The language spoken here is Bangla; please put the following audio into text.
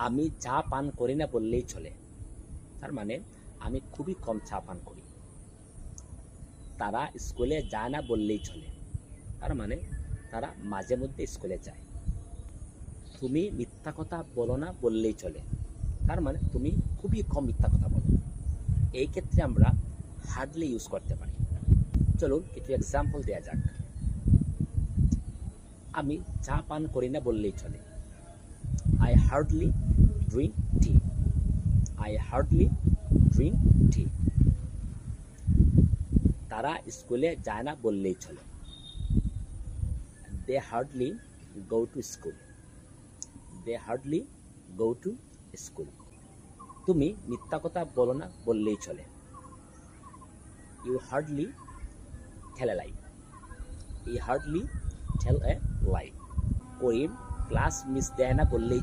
আমি চা পান করি না বললেই চলে, তার মানে আমি খুবই কম চা পান করি। তারা স্কুলে যায় না বললেই চলে, তার মানে তারা মাঝে মধ্যে স্কুলে যায়। তুমি মিথ্যা কথা বলো না বললেই চলে, তার মানে তুমি খুবই কম মিথ্যা কথা বলো। এই ক্ষেত্রে আমরা হার্ডলি ইউজ করতে পারি। চলুন কিছু এক্সাম্পল দেওয়া যাক। আমি চা পান করি না বললেই চলে, I hardly drink tea. I hardly drink tea. তারা স্কুলে যায় না বললেই চলে, they hardly go to school. They hardly go to school. তুমি মিথ্যা কথা বলো না বললেই চলে, you hardly tell a lie. You hardly tell a lie. Karim class miss দেয় না বললেই